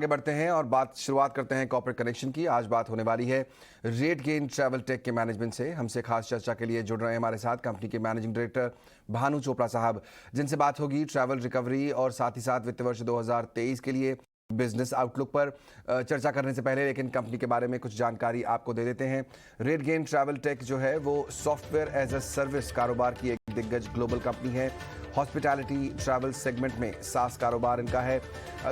आगे बढ़ते हैं और शुरुआत करते हैं कॉर्पोरेट कनेक्शन की। आज बात होने वाली है रेटगेन ट्रैवल टेक के मैनेजमेंट से। हमसे खास चर्चा के लिए जुड़ रहे हैं हमारे साथ कंपनी के मैनेजिंग डायरेक्टर भानु चोपड़ा साहब, जिनसे बात होगी ट्रैवल रिकवरी और साथ ही साथ वित्त वर्ष 2023 के लिए बिजनेस आउटलुक पर। चर्चा करने से पहले लेकिन कंपनी के बारे में कुछ जानकारी आपको दे देते हैं। रेटगेन ट्रैवल टेक जो है वो सॉफ्टवेयर एज अ सर्विस कारोबार की एक दिग्गज ग्लोबल कंपनी है। हॉस्पिटैलिटी ट्रैवल सेगमेंट में सास कारोबार इनका है।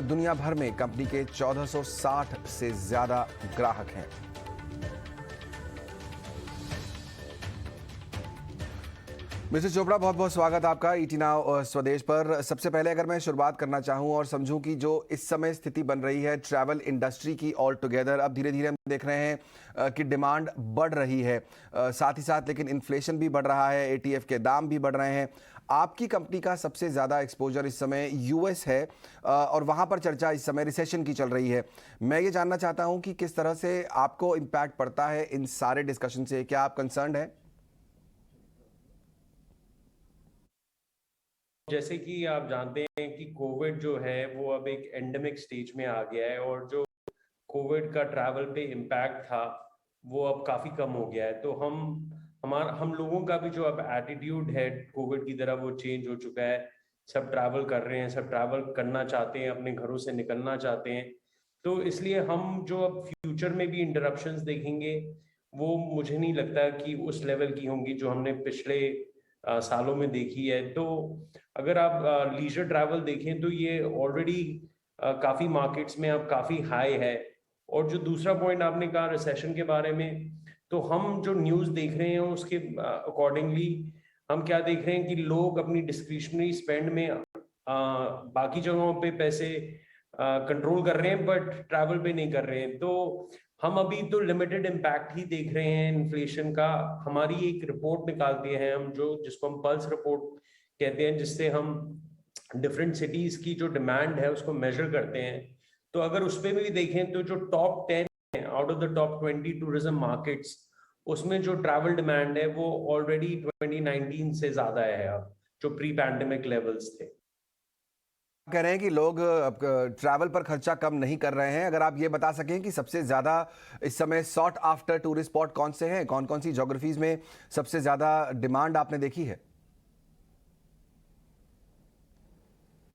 दुनिया भर में कंपनी के 1460 से ज्यादा ग्राहक हैं। मिस्टर चोपड़ा, बहुत बहुत स्वागत आपका ईटी नाउ स्वदेश पर। सबसे पहले अगर मैं शुरुआत करना चाहूं और समझूं कि जो इस समय स्थिति बन रही है ट्रैवल इंडस्ट्री की ऑल टुगेदर, अब धीरे धीरे हम देख रहे हैं कि डिमांड बढ़ रही है, साथ ही साथ लेकिन इन्फ्लेशन भी बढ़ रहा है, एटीएफ के दाम भी बढ़ रहे हैं। आपकी कंपनी का सबसे ज़्यादा एक्सपोजर इस समय यूएस है और वहाँ पर चर्चा इस समय रिसेशन की चल रही है। मैं ये जानना चाहता हूँ कि किस तरह से आपको इम्पैक्ट पड़ता है इन सारे डिस्कशन से, क्या आप कंसर्न्ड हैं? जैसे कि आप जानते हैं कि कोविड जो है वो अब एक एंडेमिक स्टेज में आ गया है और जो कोविड का ट्रैवल पे इम्पैक्ट था वो अब काफ़ी कम हो गया है। तो हम लोगों का भी जो अब एटीट्यूड है कोविड की तरफ वो चेंज हो चुका है। सब ट्रैवल कर रहे हैं, सब ट्रैवल करना चाहते हैं, अपने घरों से निकलना चाहते हैं। तो इसलिए हम जो अब फ्यूचर में भी इंटरप्शंस देखेंगे वो मुझे नहीं लगता कि उस लेवल की होंगी जो हमने पिछले सालों में देखी है। तो अगर आप लीजर ट्रैवल देखें तो ये ऑलरेडी काफ़ी मार्केट्स में अब काफ़ी हाई है। और जो दूसरा पॉइंट आपने कहा रिसेशन के बारे में, तो हम जो न्यूज़ देख रहे हैं उसके अकॉर्डिंगली हम क्या देख रहे हैं कि लोग अपनी डिस्क्रिशनरी स्पेंड में बाकी जगहों पे पैसे कंट्रोल कर रहे हैं बट ट्रैवल पे नहीं कर रहे हैं। तो हम अभी तो लिमिटेड इम्पैक्ट ही देख रहे हैं इन्फ्लेशन का। हमारी एक रिपोर्ट निकालते हैं हम जो जिसको हम पल्स रिपोर्ट कहते हैं, जिससे हम डिफरेंट सिटीज की जो डिमांड है उसको मेजर करते हैं। तो अगर उस पर भी देखें तो जो टॉप 10 है out of the top 20 tourism markets, उसमें जो ट्रैवल डिमांड है वो ऑलरेडी 2019 से ज्यादा है अब जो प्री पैंडेमिक लेवल्स थे। कह रहे हैं कि लोग ट्रैवल पर खर्चा कम नहीं कर रहे हैं। अगर आप ये बता सकें कि सबसे ज़्यादा इस समय सॉट आफ्टर टूरिस्ट स्पॉट कौन से हैं, कौन कौन सी ज्योग्राफीज में सबसे ज़्यादा डिमांड आपने देखी है?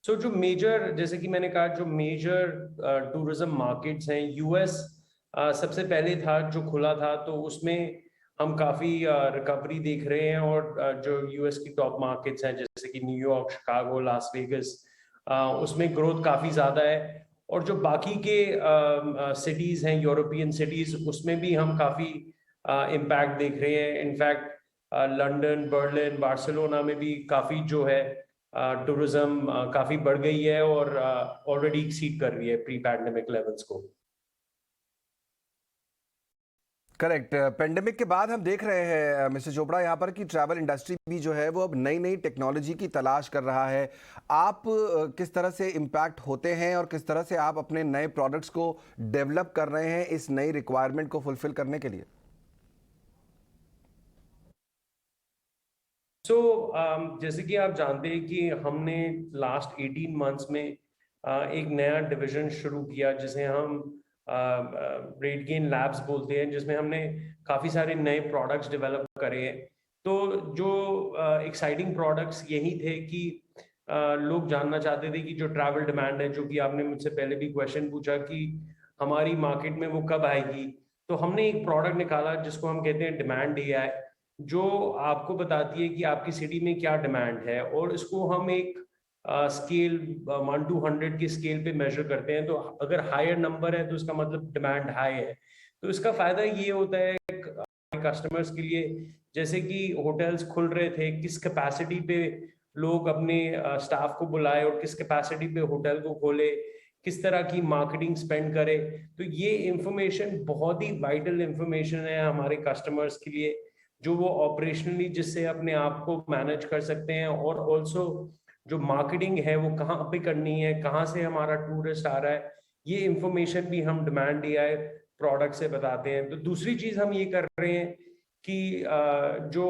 जो मेजर, जैसे कि मैंने कहा, जो मेजर टूरिज्म मार्केट्स हैं, यूएस सबसे पहले था जो खुला था, तो उसमें हम काफ़ी रिकवरी देख रहे हैं। और जो यूएस की टॉप मार्केट्स हैं जैसे कि न्यूयॉर्क, शिकागो, लास वेगस, उसमें ग्रोथ काफ़ी ज़्यादा है। और जो बाकी के सिटीज़ हैं, यूरोपियन सिटीज़, उसमें भी हम काफ़ी इम्पैक्ट देख रहे हैं। इनफैक्ट लंदन, बर्लिन, बार्सिलोना में भी काफ़ी जो है टूरिज्म काफ़ी बढ़ गई है और ऑलरेडी एक्सीड कर रही है प्री पैंडेमिक लेवल्स को। करेक्ट। पेंडेमिक के बाद हम देख रहे हैं मिस्टर चोपड़ा यहाँ पर कि ट्रैवल इंडस्ट्री भी जो है वो अब नई नई टेक्नोलॉजी की तलाश कर रहा है। आप किस तरह से इम्पैक्ट होते हैं और किस तरह से आप अपने नए प्रोडक्ट्स को डेवलप कर रहे हैं इस नई रिक्वायरमेंट को फुलफिल करने के लिए? जैसे कि आप जानते हैं कि हमने लास्ट 18 मंथ्स में एक नया डिवीजन शुरू किया जिसे हम रेटगेन लैब्स बोलते हैं, जिसमें हमने काफ़ी सारे नए प्रोडक्ट्स डेवलप करे हैं। तो जो एक्साइटिंग प्रोडक्ट्स यही थे कि लोग जानना चाहते थे कि जो ट्रैवल डिमांड है, जो कि आपने मुझसे पहले भी क्वेश्चन पूछा कि हमारी मार्केट में वो कब आएगी, तो हमने एक प्रोडक्ट निकाला जिसको हम कहते हैं डिमांड एआई, जो आपको बताती है कि आपकी सिटी में क्या डिमांड है और इसको हम एक स्केल 1 to 100 के स्केल पे मेजर करते हैं। तो अगर हायर नंबर है तो इसका मतलब डिमांड हाई है। तो इसका फायदा ये होता है कस्टमर्स के लिए, जैसे कि होटल्स खुल रहे थे, किस कैपेसिटी पे लोग अपने स्टाफ को बुलाए और किस कैपेसिटी पे होटल को खोले, किस तरह की मार्केटिंग स्पेंड करे। तो ये इंफॉर्मेशन बहुत ही वाइटल इंफॉर्मेशन है हमारे कस्टमर्स के लिए, जो वो ऑपरेशनली जिससे अपने आप को मैनेज कर सकते हैं। और ऑल्सो जो मार्केटिंग है वो कहाँ पे करनी है, कहाँ से हमारा टूरिस्ट आ रहा है, ये इंफॉर्मेशन भी हम डिमांड एआई प्रोडक्ट से बताते हैं। तो दूसरी चीज हम ये कर रहे हैं कि जो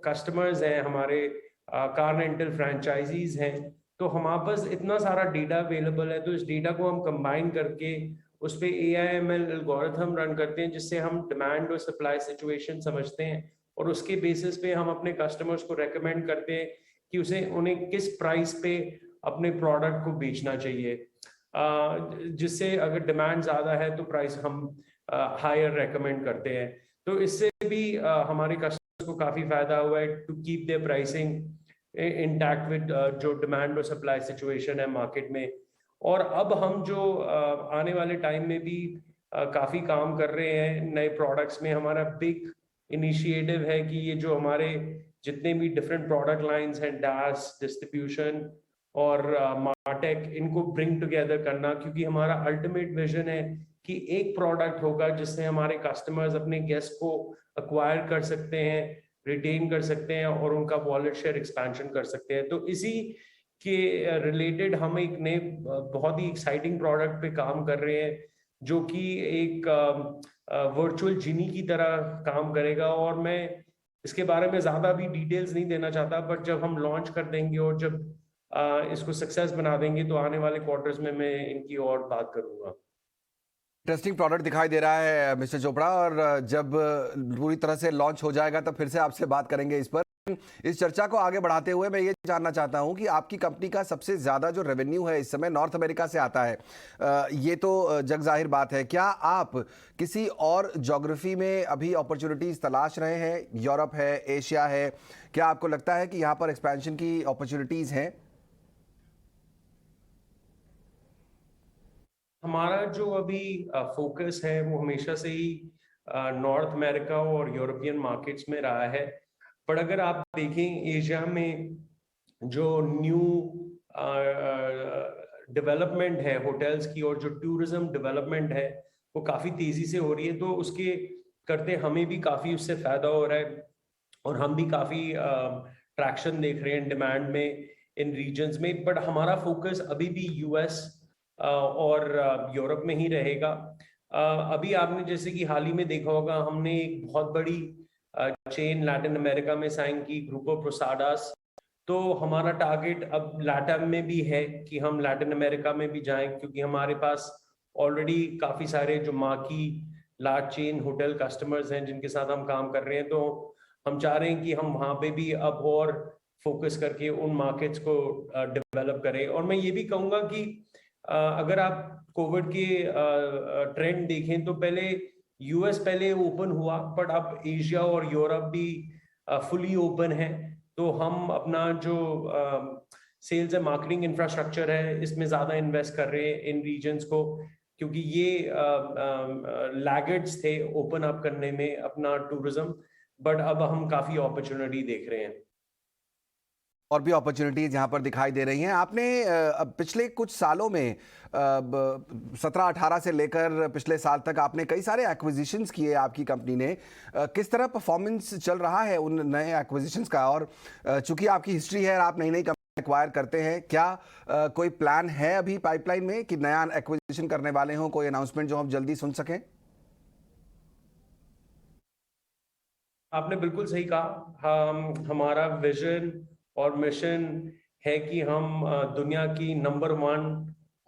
कस्टमर्स हैं हमारे कार रेंटल फ्रेंचाइजीज हैं, तो हमारे पास इतना सारा डेटा अवेलेबल है, तो इस डेटा को हम कंबाइन करके उस पे AIML एल्गोरिथम रन करते हैं, जिससे हम डिमांड और सप्लाई सिचुएशन समझते हैं और उसके बेसिस पे हम अपने कस्टमर्स को रेकमेंड करते हैं कि उन्हें किस प्राइस पे अपने प्रोडक्ट को बेचना चाहिए, जिससे अगर डिमांड ज़्यादा है तो प्राइस हम हायर रेकमेंड करते हैं। तो इससे भी हमारे कस्टमर्स को काफ़ी फायदा हुआ है to keep their pricing intact with जो डिमांड और सप्लाई सिचुएशन है मार्केट में। और अब हम जो आने वाले टाइम में भी काफ़ी काम कर रहे हैं नए प्रोडक्ट्स में। हमारा बिग इनिशिएटिव है कि ये जो हमारे जितने भी डिफरेंट प्रोडक्ट लाइंस हैं, डैश, डिस्ट्रीब्यूशन और मार्टेक, इनको ब्रिंग टुगेदर करना, क्योंकि हमारा अल्टीमेट विजन है कि एक प्रोडक्ट होगा जिससे हमारे कस्टमर्स अपने गेस्ट को अक्वायर कर सकते हैं, रिटेन कर सकते हैं और उनका वॉलेट शेयर एक्सपेंशन कर सकते हैं। तो इसी के रिलेटेड हम एक नए बहुत ही एक्साइटिंग प्रोडक्ट पे काम कर रहे हैं, जो कि एक वर्चुअल जिनी की तरह काम करेगा। और मैं इसके बारे में ज़्यादा भी डिटेल्स नहीं देना चाहता, बट जब हम लॉन्च कर देंगे और जब इसको सक्सेस बना देंगे तो आने वाले क्वार्टर्स में मैं इनकी और बात करूंगा। इंटरेस्टिंग प्रोडक्ट दिखाई दे रहा है मिस्टर चोपड़ा, और जब पूरी तरह से लॉन्च हो जाएगा तब फिर से आपसे बात करेंगे इस पर। इस चर्चा को आगे बढ़ाते हुए मैं ये जानना चाहता हूं कि आपकी कंपनी का सबसे ज्यादा जो रेवेन्यू है इस समय नॉर्थ अमेरिका से आता है। ये तो जग जाहिर बात है। क्या आप किसी और ज्योग्राफी में अभी अपॉर्चुनिटीज तलाश रहे हैं? यूरोप है, एशिया है, क्या आपको लगता है कि यहाँ पर एक्सपेंशन की अपॉर्चुनिटीज हैं? हमारा जो अभी फोकस है वो हमेशा से ही नॉर्थ अमेरिका और यूरोपियन मार्केट्स में रहा है। पर अगर आप देखें एशिया में जो न्यू डेवलपमेंट है होटल्स की और जो टूरिज्म डेवलपमेंट है वो काफ़ी तेज़ी से हो रही है, तो उसके करते हमें भी काफ़ी उससे फ़ायदा हो रहा है और हम भी काफ़ी ट्रैक्शन देख रहे हैं डिमांड में इन रीजन्स में। बट हमारा फोकस अभी भी US और यूरोप में ही रहेगा। अभी आपने जैसे कि हाल ही में देखा होगा, हमने एक बहुत बड़ी चेन लैटिन अमेरिका में साइन की, ग्रुपो पोसाडास। तो हमारा टारगेट अब लैटम में भी है कि हम लैटिन अमेरिका में भी जाएं, क्योंकि हमारे पास ऑलरेडी काफ़ी सारे जो marquee large chain hotel customers हैं जिनके साथ हम काम कर रहे हैं। तो हम चाह रहे हैं कि हम वहाँ पे भी अब और फोकस करके उन मार्केट्स को डेवलप करें। और मैं ये भी कहूँगा कि अगर आप कोविड के ट्रेंड देखें तो पहले US पहले ओपन हुआ, बट अब एशिया और यूरोप भी फुली ओपन है। तो हम अपना जो सेल्स एंड मार्केटिंग इंफ्रास्ट्रक्चर है इसमें ज़्यादा इन्वेस्ट कर रहे हैं इन रीजन्स को, क्योंकि ये लैगर्ड्स थे ओपन अप करने में अपना टूरिज्म। बट अब हम काफ़ी अपॉर्चुनिटी देख रहे हैं। और भी अपॉर्चुनिटीज यहाँ पर दिखाई दे रही हैं। आपने पिछले कुछ सालों में 17-18 से लेकर पिछले साल तक आपने कई सारे एक्विजिशंस किए आपकी कंपनी ने। किस तरह परफॉर्मेंस चल रहा है उन नए एक्विजिशंस का? और चूंकि आपकी हिस्ट्री है, आप नई नई कंपनी एक्वायर करते हैं, क्या कोई प्लान है अभी पाइपलाइन में कि नया एक्विजिशन करने वाले हों? कोई अनाउंसमेंट जो हम जल्दी सुन सकें? आपने बिल्कुल सही कहा। हमारा विजन और मिशन है कि हम दुनिया की नंबर 1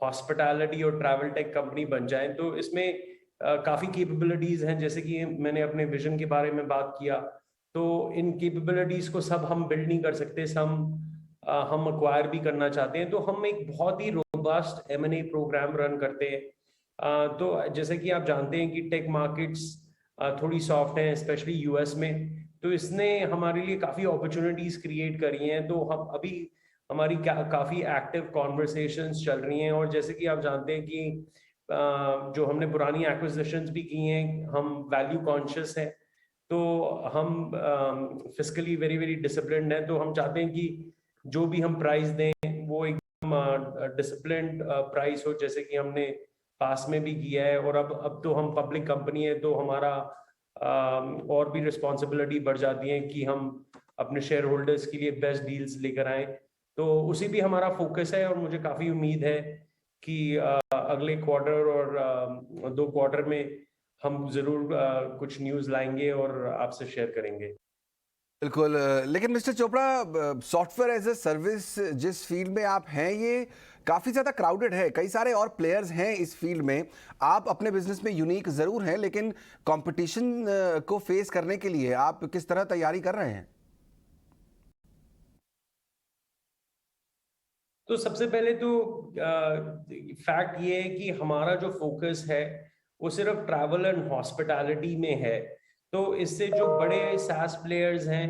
हॉस्पिटैलिटी और ट्रैवल टेक कंपनी बन जाएं। तो इसमें काफ़ी कैपेबिलिटीज हैं, जैसे कि मैंने अपने विजन के बारे में बात किया। तो इन कैपेबिलिटीज को सब हम बिल्ड नहीं कर सकते, हम अक्वायर भी करना चाहते हैं। तो हम एक बहुत ही रोबस्ट M&A प्रोग्राम रन करते हैं। तो जैसे कि आप जानते हैं कि टेक मार्केट्स थोड़ी सॉफ्ट है, स्पेशली US में। तो इसने हमारे लिए काफ़ी अपॉर्चुनिटीज़ क्रिएट करी हैं। तो हम अभी हमारी काफ़ी एक्टिव कॉन्वर्सेशंस चल रही हैं। और जैसे कि आप जानते हैं कि जो हमने पुरानी एक्विजिशंस भी की हैं, हम वैल्यू कॉन्शियस हैं। तो हम फिस्कली वेरी वेरी डिसिप्लिन्ड हैं। तो हम चाहते हैं कि जो भी हम प्राइस दें वो एकदम डिसिप्लिन्ड प्राइस हो, जैसे कि हमने पास में भी किया है। और अब तो हम पब्लिक कंपनी है, तो हमारा और भी रिस्पॉन्सिबिलिटी बढ़ जाती है कि हम अपने शेयर होल्डर्स के लिए बेस्ट डील्स लेकर आए। तो उसी भी हमारा फोकस है और मुझे काफ़ी उम्मीद है कि अगले क्वार्टर और 2 क्वार्टर में हम ज़रूर कुछ न्यूज़ लाएंगे और आपसे शेयर करेंगे। बिल्कुल लेकिन mister Chopra, software as a service जिस फील्ड में आप हैं ये काफ़ी ज़्यादा क्राउडेड है, कई सारे और प्लेयर्स हैं इस फील्ड में। आप अपने बिजनेस में यूनिक ज़रूर हैं, लेकिन कंपटीशन को फेस करने के लिए आप किस तरह तैयारी कर रहे हैं? तो सबसे पहले तो फैक्ट ये है कि हमारा जो फोकस है वो सिर्फ ट्रैवल एंड हॉस्पिटैलिटी में है। तो इससे जो बड़े सास प्लेयर्स हैं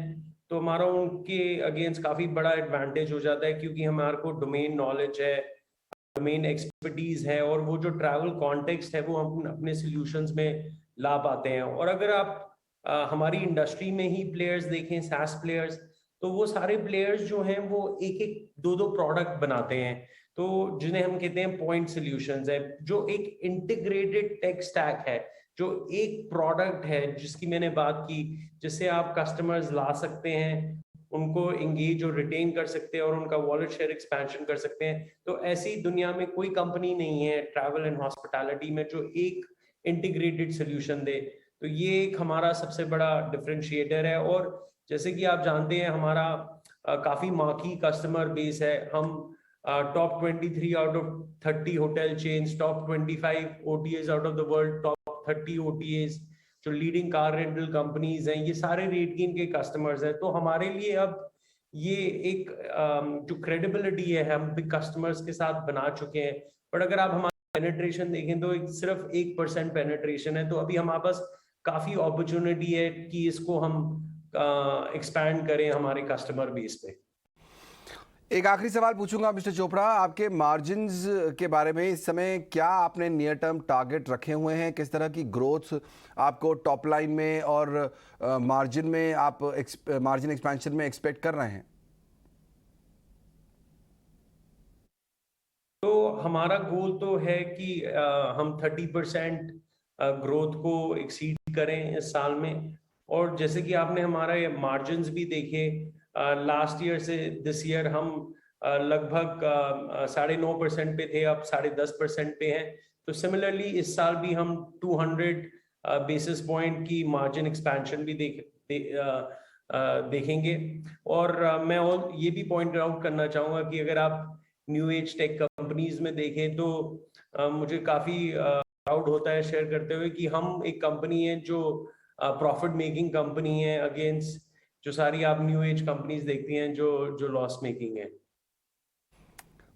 तो हमारा उनके अगेंस्ट काफी बड़ा एडवांटेज हो जाता है, क्योंकि हमारे को डोमेन नॉलेज है, डोमेन एक्सपर्टीज है, और वो जो ट्रैवल कॉन्टेक्स्ट है वो हम अपने सॉल्यूशंस में ला पाते हैं। और अगर आप हमारी इंडस्ट्री में ही प्लेयर्स देखें, सास प्लेयर्स, तो वो सारे प्लेयर्स जो हैं वो एक एक दो दो प्रोडक्ट बनाते हैं, तो जिन्हें हम कहते हैं पॉइंट सॉल्यूशंस है, जो एक इंटीग्रेटेड टेक स्टैक है, जो एक प्रोडक्ट है जिसकी मैंने बात की, जिससे आप कस्टमर्स ला सकते हैं, उनको एंगेज और रिटेन कर सकते हैं और उनका वॉलेट शेयर एक्सपेंशन कर सकते हैं। तो ऐसी दुनिया में कोई कंपनी नहीं है ट्रैवल एंड हॉस्पिटैलिटी में जो एक इंटीग्रेटेड सोल्यूशन दे। तो ये एक हमारा सबसे बड़ा डिफरेंशिएटर है। और जैसे कि आप जानते हैं हमारा काफी मार्की कस्टमर बेस है। हम top 23 out of 30 hotel chains, top 25 OTS out of the world, top 30 OTS, जो लीडिंग कार रेंटल कंपनीज हैं, ये सारे रेटगेन के कस्टमर्स हैं। तो हमारे लिए अब ये एक जो क्रेडिबिलिटी है हम भी कस्टमर्स के साथ बना चुके हैं। बट अगर आप हमारा पेनिट्रेशन देखें तो सिर्फ 1% पेनिट्रेशन है। तो अभी हमारे पास काफी अपॉर्चुनिटी है कि इसको हम एक्सपैंड करें हमारे कस्टमर बेस पे। एक आखिरी सवाल पूछूंगा मिस्टर चोपड़ा, आपके मार्जिन्स के बारे में। इस समय क्या आपने नियर टर्म टारगेट रखे हुए हैं? किस तरह की ग्रोथ आपको टॉप लाइन में और मार्जिन में आप मार्जिन एक्सपेंशन में एक्सपेक्ट कर रहे हैं? तो हमारा गोल तो है कि हम 30% ग्रोथ को एक्सीड करें इस साल में। और जैसे कि आपने हमारा मार्जिन्स भी देखे, लास्ट ईयर से दिस ईयर हम लगभग 9.5% पे थे, अब 10.5% पे हैं। तो सिमिलरली इस साल भी हम 200 बेसिस पॉइंट की मार्जिन एक्सपेंशन भी देखेंगे। और मैं और ये भी पॉइंट आउट करना चाहूंगा कि अगर आप न्यू एज टेक कंपनीज में देखें तो मुझे काफी प्राउड होता है शेयर करते हुए कि हम एक कंपनी है जो प्रॉफिट मेकिंग कंपनी है, अगेंस्ट जो सारी आप न्यू एज कंपनीज देखती हैं जो जो लॉस मेकिंग है।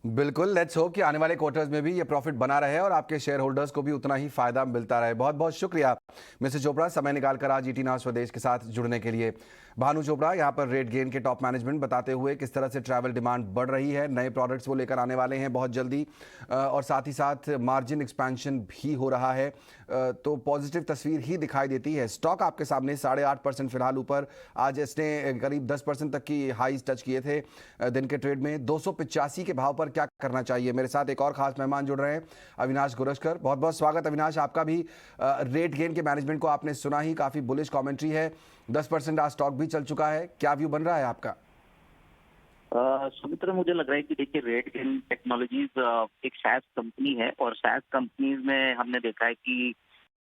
बिल्कुल, लेट्स होप कि आने वाले क्वार्टर्स में भी ये प्रॉफिट बना रहे और आपके शेयर होल्डर्स को भी उतना ही फायदा मिलता रहे। बहुत बहुत शुक्रिया मिस्टर चोपड़ा, समय निकालकर आज ईटी नाउ स्वदेश के साथ जुड़ने के लिए। भानु चोपड़ा यहाँ पर रेट गेन के टॉप मैनेजमेंट बताते हुए किस तरह से ट्रैवल डिमांड बढ़ रही है, नए प्रोडक्ट्स वो लेकर आने वाले हैं बहुत जल्दी, और साथ ही साथ मार्जिन एक्सपेंशन भी हो रहा है। तो पॉजिटिव तस्वीर ही दिखाई देती है। स्टॉक आपके सामने 8.5% फिलहाल ऊपर, आज इसने करीब 10% तक की हाईज टच किए थे दिन के ट्रेड में। 285 के भाव पर क्या करना चाहिए? मेरे साथ एक और खास मेहमान जुड़ रहे हैं, अविनाश गुरस्कर। बहुत बहुत स्वागत अविनाश आपका भी। रेट गेन के मैनेजमेंट को आपने सुना ही, काफी बुलिश कमेंट्री है, 10% आज स्टॉक भी चल चुका है, क्या व्यू बन रहा है आपका? सुमित्रा, मुझे लग रहा है कि देखिए रेट गेन टेक्नोलॉजीज एक SaaS कंपनी है और SaaS कंपनीज में हमने देखा है कि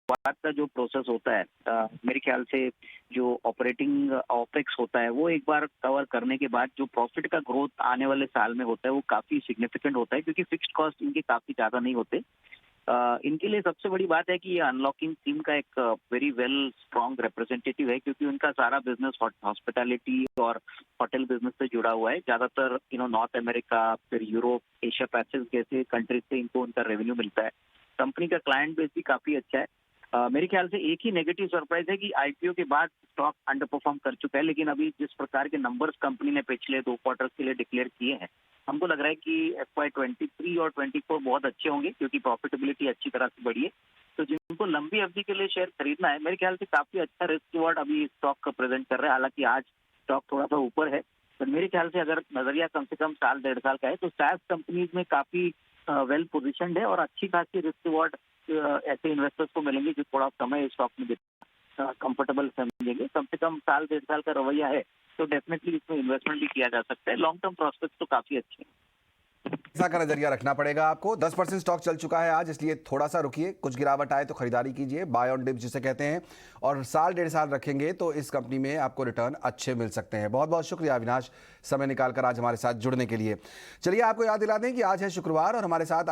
बात का जो प्रोसेस होता है, मेरे ख्याल से जो ऑपरेटिंग ऑपेक्स होता है वो एक बार कवर करने के बाद जो प्रॉफिट का ग्रोथ आने वाले साल में होता है वो काफी सिग्निफिकेंट होता है, क्योंकि फिक्स्ड कॉस्ट इनके काफी ज्यादा नहीं होते। इनके लिए सबसे बड़ी बात है कि ये अनलॉकिंग टीम का एक वेरी वेल स्ट्रॉन्ग रिप्रेजेंटेटिव है, क्योंकि उनका सारा बिजनेस हॉस्पिटैलिटी और होटल बिजनेस से जुड़ा हुआ है। ज्यादातर नॉर्थ अमेरिका, फिर यूरोप, एशिया पैसिफिक जैसे कंट्रीज से इनको उनका रेवेन्यू मिलता है। कंपनी का क्लाइंट बेस भी काफी अच्छा है। मेरे ख्याल से एक ही नेगेटिव सरप्राइज है कि आईपीओ के बाद स्टॉक अंडर परफॉर्म कर चुका है, लेकिन अभी जिस प्रकार के नंबर्स कंपनी ने पिछले 2 क्वार्टर्स के लिए डिक्लेयर किए हैं, हमको लग रहा है कि FY23 और 24 बहुत अच्छे होंगे, क्योंकि प्रॉफिटेबिलिटी अच्छी तरह से बढ़ी है। तो जिनको लंबी अवधि के लिए शेयर खरीदना है, मेरे ख्याल से काफी अच्छा रिस्क रिवॉर्ड अभी स्टॉक प्रेजेंट कर रहा है। हालांकि आज स्टॉक थोड़ा सा ऊपर है, पर मेरे ख्याल से अगर नजरिया कम से कम साल 1.5 साल का है तो SaaS कंपनीज में काफी वेल पोजिशनड है और अच्छी खासी रिस्क रिवॉर्ड ऐसे इन्वेस्टर्स को मिलेंगे जो थोड़ा समय स्टॉक में कंफर्टेबल समझेंगे। कम से कम साल 1.5 साल का रवैया है तो डेफिनेटली इसमें इन्वेस्टमेंट भी किया जा सकता है। लॉन्ग टर्म प्रोस्पेक्ट्स तो काफी अच्छे हैं। ऐसा का नजरिया रखना पड़ेगा आपको। 10% स्टॉक चल चुका है आज, इसलिए थोड़ा सा रुकिए, कुछ गिरावट आए तो खरीदारी कीजिए, बाय ऑन डिप जिसे कहते हैं, और साल 1.5 साल रखेंगे तो इस कंपनी में आपको रिटर्न अच्छे मिल सकते हैं। बहुत बहुत शुक्रिया अविनाश, समय निकालकर आज हमारे साथ जुड़ने के लिए। चलिए आपको याद दिला दें कि आज है शुक्रवार और हमारे साथ